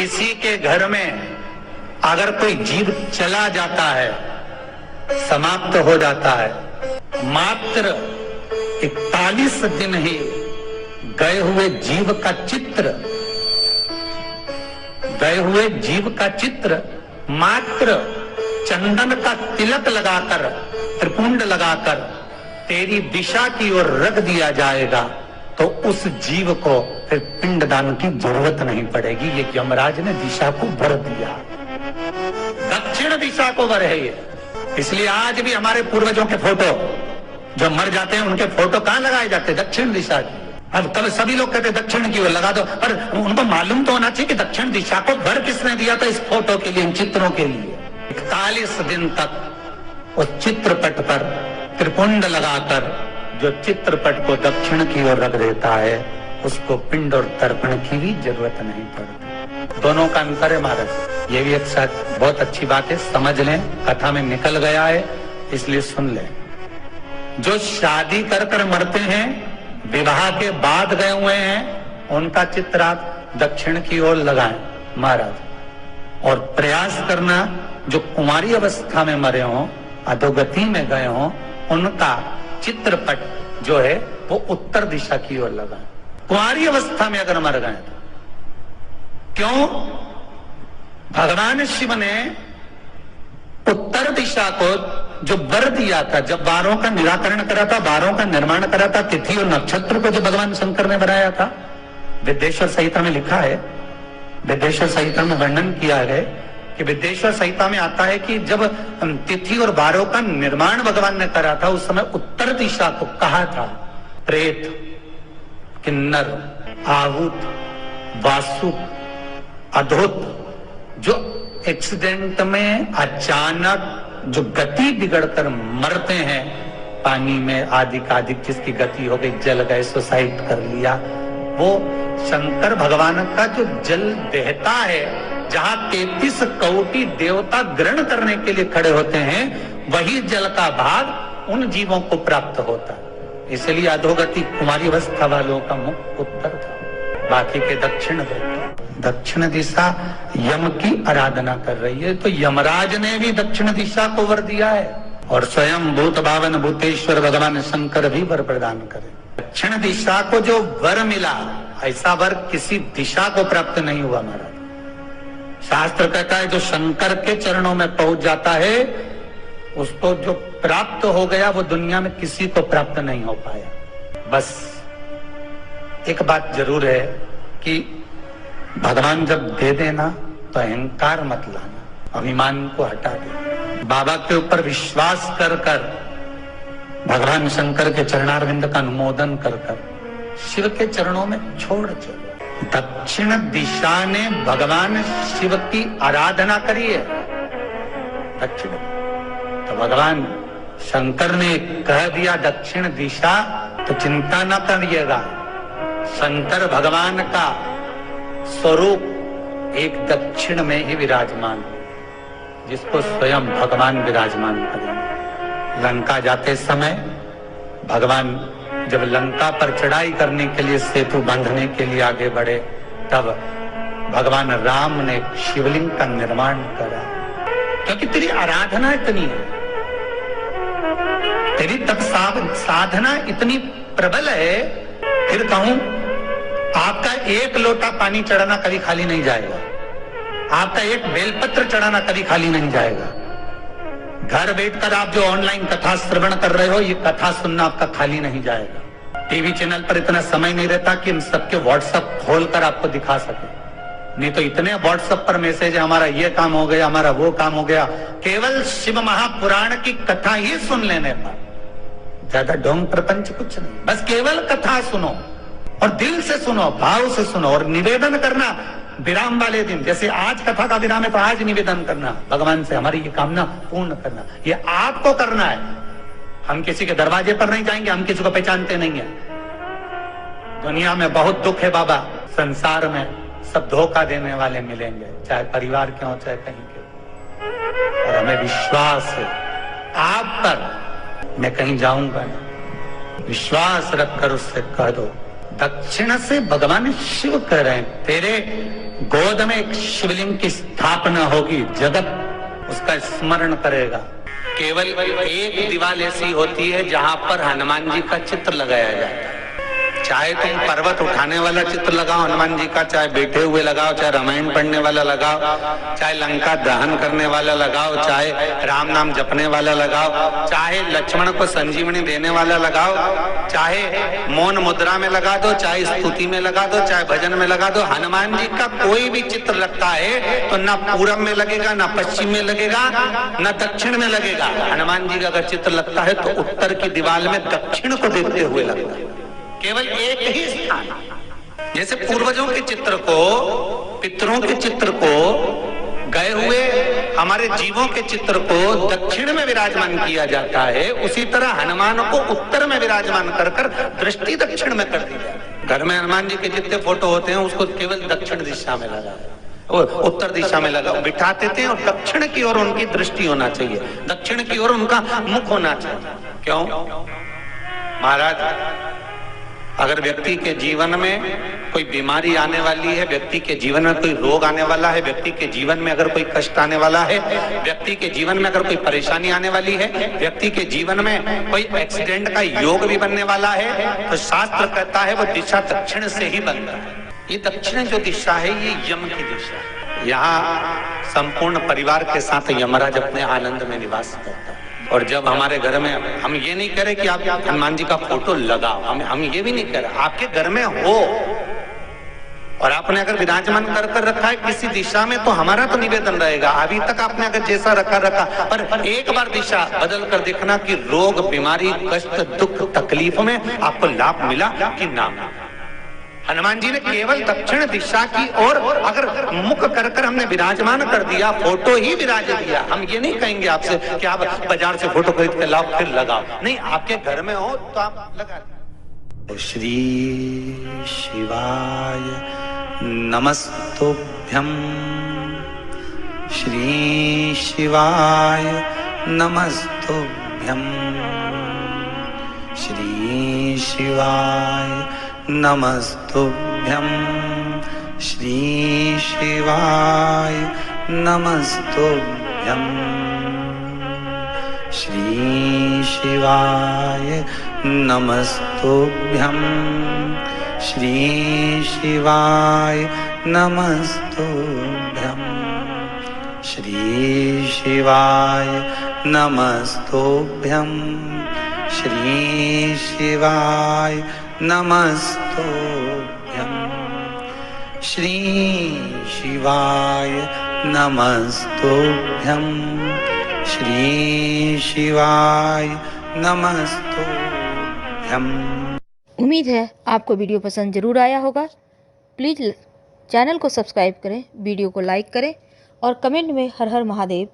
किसी के घर में अगर कोई जीव चला जाता है, समाप्त हो जाता है, मात्र 41 दिन ही गए हुए जीव का चित्र मात्र चंदन का तिलक लगाकर, त्रिपुंड लगाकर तेरी दिशा की ओर रख दिया जाएगा, तो उस जीव को फिर पिंडदान की जरूरत नहीं पड़ेगी। ये यमराज ने दिशा को भर दिया, दक्षिण दिशा को भर है ये। इसलिए आज भी हमारे पूर्वजों के फोटो जो मर जाते हैं, उनके फोटो कहां लगाए जाते हैं? दक्षिण दिशा की। अब कल सभी लोग कहते हैं दक्षिण की ओर लगा दो, पर उनको मालूम तो होना चाहिए कि दक्षिण दिशा को भर किसने दिया था? इस फोटो के लिए, इन चित्रों के लिए। 41 दिन तक उस चित्रपट पर त्रिपुंड लगाकर जो चित्रपट को दक्षिण की ओर रख देता है, उसको पिंड और तर्पण की भी जरूरत नहीं पड़ती। दोनों का अंतर है महाराज। ये भी एक साथ बहुत अच्छी बात है, समझ लें। कथा में निकल गया है इसलिए सुन लें। जो शादी कर कर मरते हैं, विवाह के बाद गए हुए हैं, उनका चित्र आप दक्षिण की ओर लगाएं महाराज। और प्रयास करना जो कुंवारी अवस्था में मरे हों, अधोगति में गए हों, उनका चित्रपट जो है वो उत्तर दिशा की ओर लगाएं। कुंवारी अवस्था में अगर मर गए तो क्यों? भगवान शिव ने उत्तर दिशा को जो वर दिया था, जब वारों का निराकरण करा था, वारों का निर्माण करा था, तिथि और नक्षत्र को जो भगवान शंकर ने बनाया था, विद्येश्वर संहिता में लिखा है, विद्येश्वर संहिता में वर्णन किया है कि विद्येश्वर संहिता में आता है कि जब तिथि और वारों का निर्माण भगवान ने करा था, उस समय उत्तर दिशा को कहा था प्रेत, किन्नर, आहूत, वासुक, अधोत, जो एक्सीडेंट में अचानक जो गति बिगड़कर मरते हैं, पानी में आधिक जिसकी गति हो गई, जल गए, सुसाइड कर लिया, वो शंकर भगवान का जो जल बहता है, जहां 33 कोटि देवता ग्रहण करने के लिए खड़े होते हैं, वही जल का भाग उन जीवों को प्राप्त होता है। इसलिए अधोगति कुमारी अवस्था वालों का मुख उत्तर था, बाकी के दक्षिण होता। दक्षिण दिशा यम की आराधना कर रही है, तो यमराज ने भी दक्षिण दिशा को वर दिया है, और स्वयं भूत भावन भूतेश्वर भगवान शंकर भी वर प्रदान करे। दक्षिण दिशा को जो वर मिला, ऐसा वर किसी दिशा को प्राप्त नहीं हुआ महाराज। शास्त्र कहता है जो शंकर के चरणों में पहुंच जाता है, उसको जो प्राप्त हो गया वो दुनिया में किसी को प्राप्त नहीं हो पाया। बस एक बात जरूर है कि भगवान जब दे देना तो अहंकार मत लाना, अभिमान को हटा दे। बाबा के ऊपर विश्वास कर कर, भगवान शंकर के चरणारविंद का अनुमोदन कर कर शिव के चरणों में छोड़ चलो। दक्षिण दिशा ने भगवान शिव की आराधना करी है, दक्षिण। तो भगवान शंकर ने कह दिया दक्षिण दिशा, तो चिंता न करिएगा। शंकर भगवान का स्वरूप एक दक्षिण में ही विराजमान, जिसको स्वयं भगवान विराजमान करेंगे। लंका जाते समय भगवान जब लंका पर चढ़ाई करने के लिए, सेतु बांधने के लिए आगे बढ़े, तब भगवान राम ने शिवलिंग का निर्माण करा। क्योंकि तेरी आराधना इतनी है, तेरी तप साधना इतनी प्रबल है, फिर कहूं आपका एक लोटा पानी चढ़ाना कभी खाली नहीं जाएगा, आपका एक बेलपत्र चढ़ाना कभी खाली नहीं जाएगा। घर बैठकर आप जो ऑनलाइन कथा श्रवण कर रहे हो, ये कथा सुनना आपका खाली नहीं जाएगा। टीवी चैनल पर इतना समय नहीं रहता कि हम सबके व्हाट्सएप खोलकर आपको दिखा सके, नहीं तो इतने व्हाट्सएप पर मैसेज है, हमारा ये काम हो गया, हमारा वो काम हो गया। केवल शिव महापुराण की कथा ही सुन लेने पर, ज्यादा ढोंग प्रपंच कुछ नहीं, बस केवल कथा सुनो और दिल से सुनो, भाव से सुनो, और निवेदन करना विराम वाले दिन, जैसे आज कथा का विराम है तो आज निवेदन करना भगवान से, हमारी ये कामना पूर्ण करना, ये आपको करना है। हम किसी के दरवाजे पर नहीं जाएंगे, हम किसी को पहचानते नहीं है। दुनिया में बहुत दुख है बाबा, संसार में सब धोखा देने वाले मिलेंगे, चाहे परिवार के हो चाहे कहीं के, और हमें विश्वास है आप पर, मैं कहीं जाऊंगा, विश्वास रखकर उससे कह दो। दक्षिण से भगवान शिव कह रहे हैं, तेरे गोद में एक शिवलिंग की स्थापना होगी, जगत उसका स्मरण करेगा। केवल एक दीवार ऐसी होती है जहां पर हनुमान जी का चित्र लगाया जाता है। चाहे तुम पर्वत उठाने वाला चित्र लगाओ हनुमान जी का, चाहे बैठे हुए लगाओ, चाहे रामायण पढ़ने वाला लगाओ, चाहे लंका दहन करने वाला लगाओ, चाहे राम नाम जपने वाला लगाओ, चाहे लक्ष्मण को संजीवनी देने वाला लगाओ, चाहे मौन मुद्रा में लगा दो, चाहे स्तुति में लगा दो, चाहे भजन में लगा दो। हनुमान जी का कोई भी चित्र लगता है तो ना पूरब में लगेगा, ना पश्चिम में लगेगा, ना दक्षिण में लगेगा। हनुमान जी का अगर चित्र लगता है तो उत्तर की दीवार में दक्षिण को देखते हुए लगता है, केवल एक ही स्थान। जैसे पूर्वजों के चित्र को, पितरों के चित्र को, गए हुए हमारे जीवों के चित्र को दक्षिण में विराजमान किया जाता है, उसी तरह हनुमान को उत्तर में विराजमान कर कर दृष्टि दक्षिण में कर दी जाती है। घर में हनुमान जी के जितने फोटो होते हैं उसको केवल दक्षिण दिशा में लगा और उत्तर दिशा में लगा बिठा देते हैं, और दक्षिण की ओर उनकी दृष्टि होना चाहिए, दक्षिण की ओर उनका मुख होना चाहिए। क्यों महाराज? अगर व्यक्ति के जीवन में कोई बीमारी आने वाली है, व्यक्ति के जीवन में कोई रोग आने वाला है, व्यक्ति के जीवन में अगर कोई कष्ट आने वाला है, व्यक्ति के जीवन में अगर कोई परेशानी आने वाली है, व्यक्ति के जीवन में कोई एक्सीडेंट का योग भी बनने वाला है, तो शास्त्र कहता है वो दिशा दक्षिण से ही बनता है। ये दक्षिण जो दिशा है ये यम की दिशा है। यहाँ संपूर्ण परिवार के साथ यमराज अपने आनंद में निवास करता है। और जब हमारे घर में, हम ये नहीं कह रहे कि आप हनुमान जी का फोटो लगाओ, हम ये भी नहीं कह रहे, आपके घर में हो और आपने अगर विराजमान कर रखा है किसी दिशा में, तो हमारा तो निवेदन रहेगा, अभी तक आपने अगर जैसा रखा पर एक बार दिशा बदल कर देखना कि रोग, बीमारी, कष्ट, दुख, तकलीफ में आपको लाभ मिला कि ना। हनुमान जी ने केवल दक्षिण दिशा की ओर अगर मुख कर कर हमने विराजमान कर दिया, फोटो ही विराज दिया। हम ये नहीं कहेंगे आपसे कि आप बाजार से फोटो खरीद के लाओ फिर लगाओ, नहीं, आपके घर में हो तो आप लगा। श्री शिवाय नमस्तुभ्यं, श्री शिवाय नमस्तुभ्यं, श्री शिवाय नमस्तुभ्यं, श्री शिवाय नमस्तुभ्यं, श्री शिवाय नमस्तुभ्यं, श्री शिवाय नमस्तुभ्यं, श्री शिवाय नमस्तुभ्यं, श्री शिवाय नमस्तुभ्यं, श्री शिवाय नमस्तुभ्यं, श्री शिवाय नमस्तुभ्यं। उम्मीद है आपको वीडियो पसंद जरूर आया होगा। प्लीज़ चैनल को सब्सक्राइब करें, वीडियो को लाइक करें और कमेंट में हर हर महादेव